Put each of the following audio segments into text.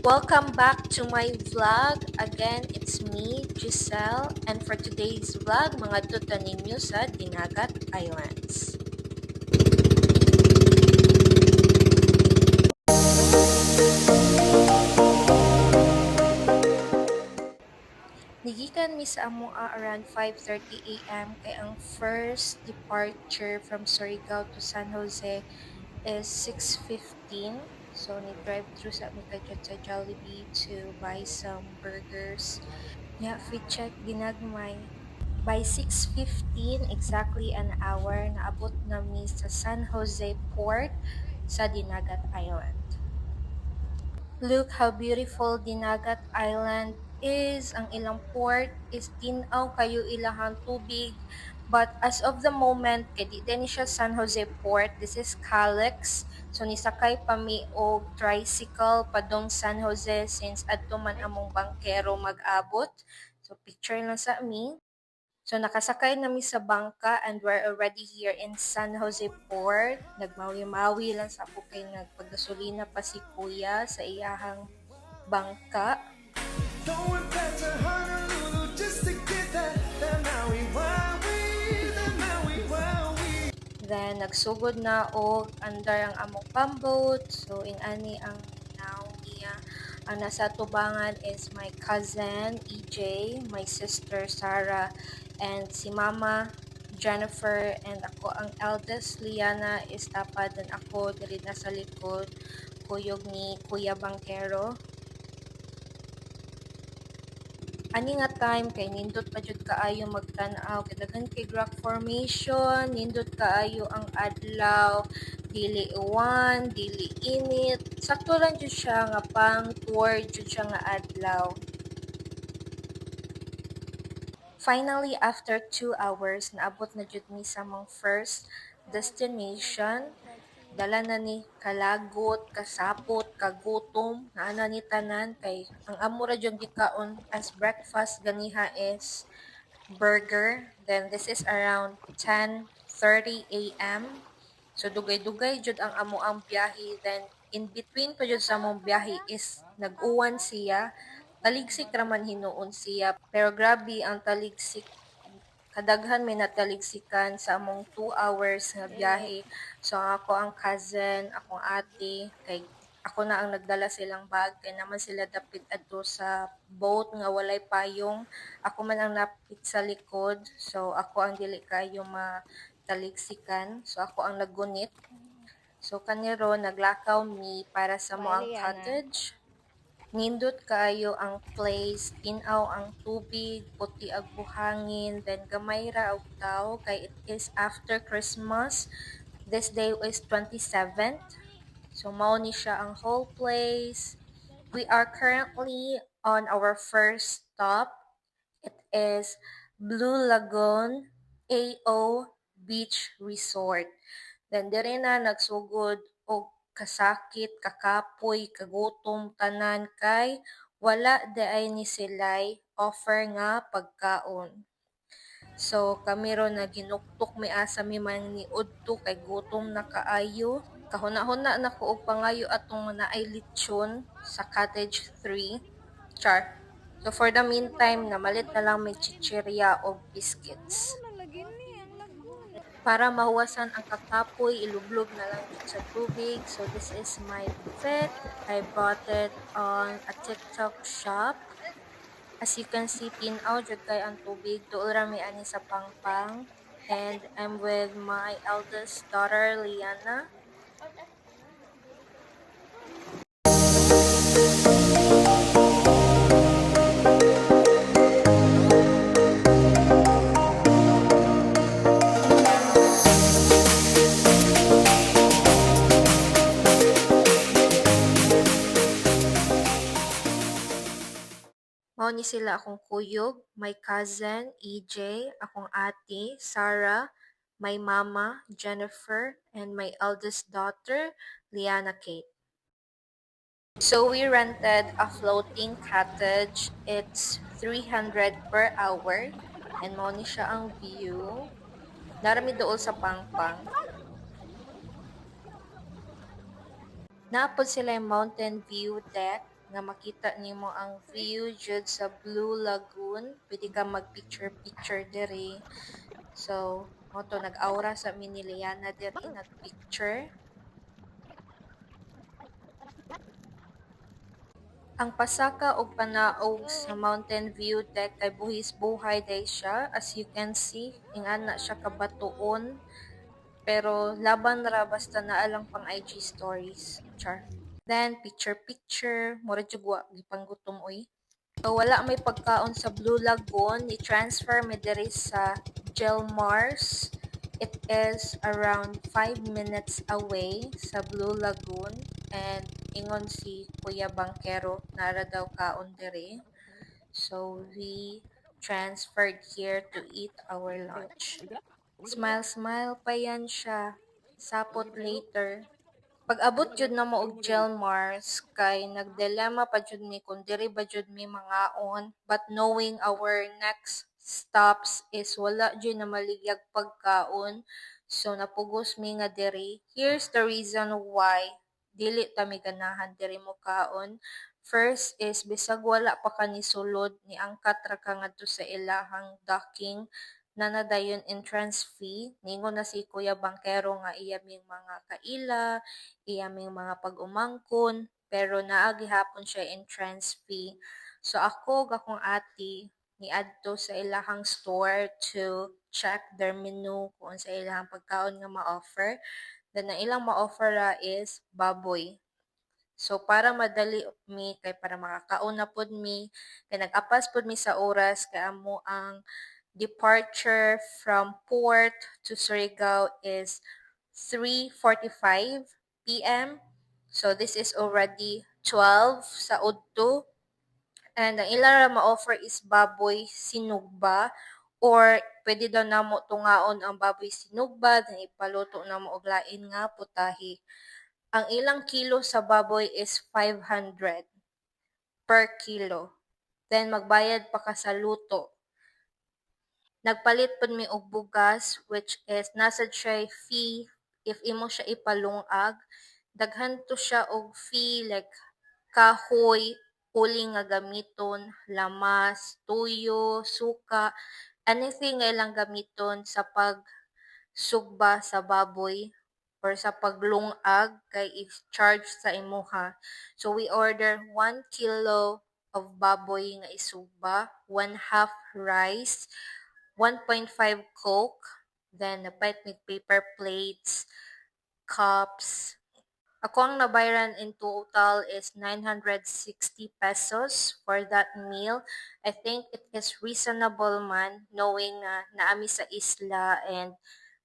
Welcome back to my vlog. Again, it's me, Giselle, and for today's vlog, mga tuta ninyo sa Dinagat Islands. Nigikan mi sa amoa around 5:30 a.m. kay ang first departure from Surigao to San Jose is 6:15. So, ni-drive through sa mi kadjud sa Jollibee to buy some burgers. Yeah, fit check ginagmay. By 6:15, exactly an hour, naabot nami sa San Jose Port sa Dinagat Island. Look how beautiful Dinagat Island is. Ang ilang port is tinaw kayo ilahang tubig. But as of the moment, kay di din siya San Jose Port. This is Calix. So nisakay pa mi og tricycle padong San Jose since adto man among bangkero mag-abot. So picture lang sa mi. So nakasakay nami sa bangka and we're already here in San Jose Port. Nagmawi-mawi lang sa ako kay nagpagasolina pa si kuya sa iyahang bangka. Going back to Honolulu just to get that Maui Wowie, that Maui Wowie. Then nagsugod na og andar ang among pamboat. So inani ang now niya. Ang nasa tubangan is my cousin EJ, my sister Sarah, and si mama Jennifer, and ako ang eldest Liana is tapad, and ako diri na sa likod kuyog ni Kuya Bangkero. Ani nga time kay nindot pa jud kaayo magtan-aw kay daghan kay rock formation, nindot kaayo ang adlaw, dili uwan, dili init. Sakto lang jud siya nga pang tour jud siya nga adlaw. Finally, after 2 hours, naabot na jud mi sa mong first destination. Dala na ni kalagot, kasapot, kagutom, naana ni tanan kay ang amo ra jud gikaon as breakfast ganiha is burger. Then this is around 10:30 a.m. So dugay-dugay jud ang amo ang biyahe. Then in between pa jud sa among biyahe is nag-uwan siya. Taligsik raman hinuon siya, pero grabe ang taligsik. Kadaghan may nataligsikan sa among 2 hours nga biyahe. So ako ang cousin, akong ate, kay ako na ang nagdala silang bag kay naman sila dapit adto sa boat nga walay payong. Ako man ang napit sa likod. So ako ang dili kayo mataligsikan. So ako ang nagunit. So kaniro naglakaw mi para sa moang cottage. Nindot kaayo ang place, tinaw ang tubig, puti ang buhangin, then gamay ra og tao kay it is after Christmas. This day is 27th. So mao ni siya ang whole place. We are currently on our first stop. It is Blue Lagoon AO Beach Resort. Then dire na nagsugod og kasakit, kakapoy, kagutom tanan kay wala ay ni silay offer nga pagkaon. So kami ro na ginuktok mi asa mi man ni udto kay gutom na kaayo. Kahuna-huna na ko og pangayo atong naay lechon sa Cottage 3. Char. So for the meantime, namalit na lang may chichirya o biscuits. Para mahuwasan ang kakapoy, ilublog na lang sa tubig. So this is my buffet. I bought it on a TikTok shop. As you can see, tinaw jud kay ang tubig. Tuol ra mi ani sa pangpang. And I'm with my eldest daughter, Liana. Mao ni sila akong kuyog, my cousin, EJ, akong ate, Sarah, my mama, Jennifer, and my eldest daughter, Liana Kate. So we rented a floating cottage. It's 300 per hour. And mao ni siya ang view. Narami dool sa pangpang. Naapod sila yung mountain view deck. nga makita nimo ang view jud sa Blue Lagoon. Pwede ka mag-picture-picture diri. So, mo to nag-aura sa mini Liana diri nag-picture. Ang pasaka og panaog sa mountain view deck kay buhis-buhay day siya. As you can see, ingana siya kabatuon. Pero laban ra basta naa lang pang IG stories. Char. Then picture-picture, mura jud wa gipanggutom oy. So wala may pagkaon sa Blue Lagoon, ni-transfer mi diri sa Gelmars. It is around 5 minutes away sa Blue Lagoon and ingon si Kuya Bangkero nara daw kaon diri. So we transferred here to eat our lunch. Smile smile pa yan siya. Sapot later. Pag-abot jud namo og Gelmars kay nagdilemma pa jud mi kung diri ba jud mi mangaon, but knowing our next stops is wala jud na maligyag pagkaon, so napugos mi nga diri. Here's the reason why dili ta mi ganahan diri mo kaon. First is bisag wala pa ka ni sulod ni angkat ra ka ngadto sa ilahang docking na nadayon entrance fee. Ningon na si Kuya Bangkero nga iya ming mga kaila, iyaming mga pag-umangkon, pero naa gihapon siya entrance fee. So ako gakong ati niadto sa ilahang store to check their menu kung sa ilahang pagkaon nga ma-offer. Then ang ilang ma-offer ra is baboy. So para madali mi kay para makakaon na pod mi kay nag-apas pod mi sa oras kay amo ang departure from port to Surigao is 3:45 p.m. So this is already 12 sa udto. And ang ilang ma-offer is baboy sinugba or pwede daw namo tungaon ang baboy sinugba then ipaluto namo og lain nga putahe. Ang ilang kilo sa baboy is 500 per kilo. Then magbayad pa ka sa luto. Nagpalit pud mi og bugas which is nasa siya fee if imo siya ipalungag. Daghan to siya og fee like kahoy, uli nga gamiton, lamas, tuyo, suka, anything nga ilang gamiton sa pagsugba sa baboy or sa paglungag kay i-charge sa imuha. So we order 1 kilo of baboy nga isugba, 1/2 rice, 1.5 Coke, then napait mig paper plates, cups. Ako ang nabayaran in total is 960 pesos for that meal. I think it is reasonable man knowing na naami sa isla and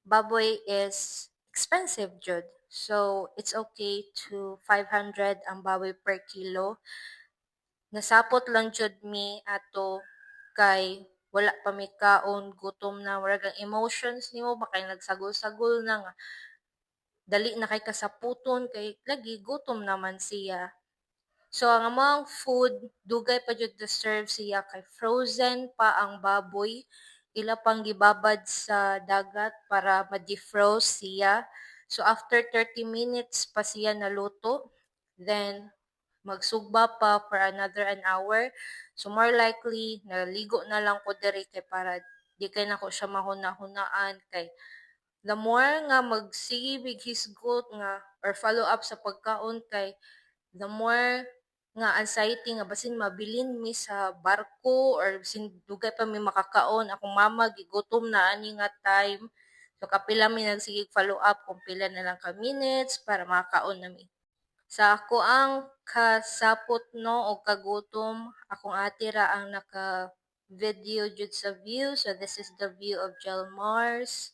baboy is expensive jud. So it's okay to 500 ang baboy per kilo. Nasapot lang jud mi ato kay wala pa mi kaon, gutom na, murag ang emotions nimo ba kay nagsagol-sagol na nga dali na kay kasaputon kay lagi gutom naman siya. So ang among food dugay pa jud deserve siya kay frozen pa ang baboy, ila pang gibabad sa dagat para ma-defrost siya. So after 30 minutes pa siya naluto, then magsugba pa for another an hour. So more likely naligo na lang ko diri kay para di kay nako siya mahuna-hunaan kay the more nga magsigibig hisgot nga or follow up sa pagkaon kay the more nga anxiety nga basin mabilin mi sa barko or basin dugay pa mi makakaon akong mama gigutom na ani nga time. So kapila mi nagsigig follow up kung pila na lang ka minutes para makakaon na mi. Sa ako ang kasapot no o kagutom akong ate ra ang naka video jud sa view. So this is the view of Gelmars.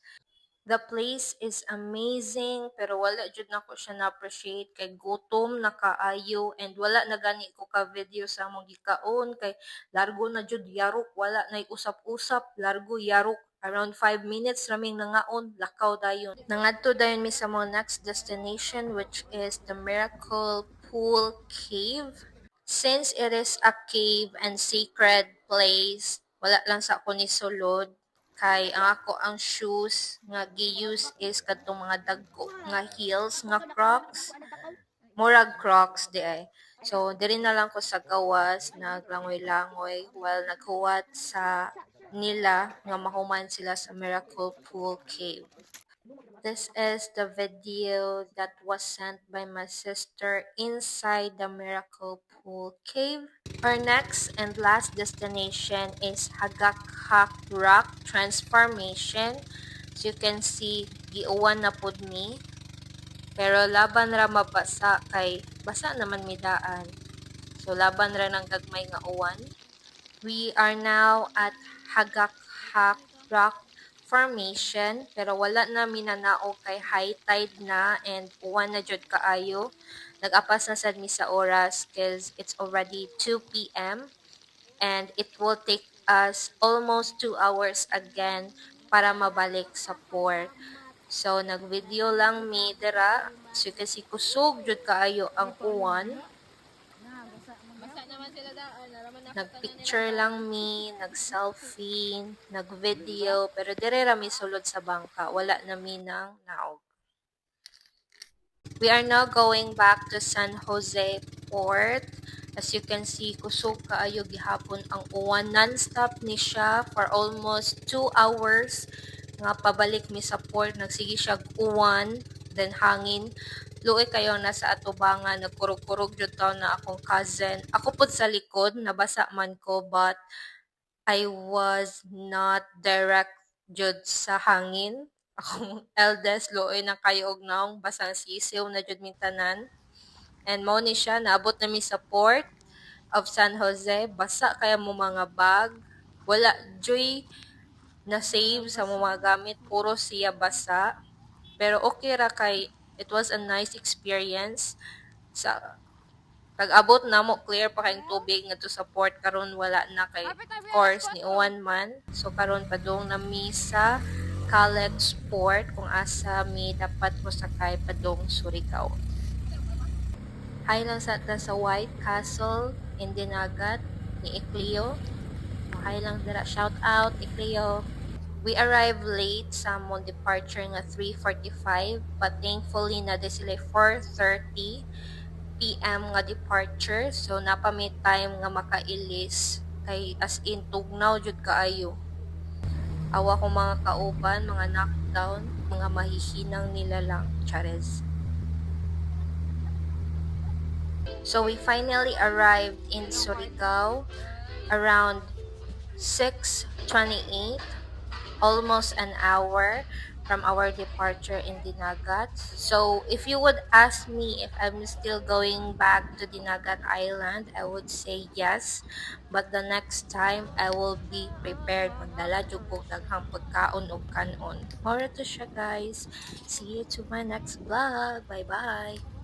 The place is amazing pero wala jud nako siya na-appreciate kay gutom na kaayo and wala na gani ko ka video sa among gikaon kay largo na jud yarok wala na usap-usap largo yarok around 5 minutes raming nangaon lakaw dayon. Nangadto dayon mi sa mga next destination which is the Miracle Pool Cave. Since it is a cave and sacred place, wala lang sa ako ni sulod kay ang ako ang shoes nga gi-use is kadtong mga dagko nga heels nga Crocs, murag Crocs di ay. So, diri na lang ko sa gawas, naglangoy-langoy while naghuwat sa nila nga mahuman sila sa Miracle Pool Cave. This is the video that was sent by my sister inside the Miracle Pool Cave. Our next and last destination is Hagakhak Rock Transformation. As you can see, giuwan na pud mi. Pero laban ra mabasa kay basa naman mi daan. So laban ra ng gagmay nga uwan. We are now at Hagakhak Rock Formation pero wala na minanaog kay high tide na and uwan na jud kaayo. Nag-apas na sad mi sa oras cause it's already 2 p.m. and it will take us almost 2 hours again para mabalik sa port. So nag-video lang mi dira so kasi kusog jud kaayo ang uwan. Nag-picture lang mi, nag-selfie, nag-video, pero dire ra mi sulod sa bangka, wala na mi nang naog. We are now going back to San Jose Port. As you can see, kusog kaayo gihapon ang uwan. Non-stop ni siya for almost 2 hours. Nga pabalik mi sa port, nagsige siya uwan, then hangin. Luoy kayo na sa atubangan, nagkurog-kurog jud taw na akong cousin. Ako pud sa likod, nabasa man ko, but I was not direct jud sa hangin. Akong eldest luoy na kayo og naong basang sisiw na jud mi tanan. And mo ni siya naabot na mi sa port of San Jose, basa kaya mo mga bag. Wala joy na save sa mga gamit, puro siya basa. Pero okay ra kay it was a nice experience. Sa pag-abot na mo, clear pa kayong tubig nga to sa port karon wala na kay of course ni uwan man. So karon padung na mi sa Calet Port kung asa mi dapat mo sakay padung Surigao. Hi lang sa ta sa White Castle in Dinagat ni Ecleo. Hi lang dira, shout out Ecleo. We arrived late sa among departure nga 3:45 but thankfully na sila 4:30 p.m. nga departure so napa may time nga makailis kay as in tugnaw jud kaayo. Awa ko mga kauban, mga knockdown, mga mahihinang nila lang. Chares. So we finally arrived in Surigao around 6:28, almost an hour from our departure in Dinagat. So if you would ask me if I'm still going back to Dinagat Island, I would say yes. But the next time, I will be prepared. Magdala jud ko daghang pagkaon ug kanon. More to siya guys. See you to my next vlog. Bye-bye.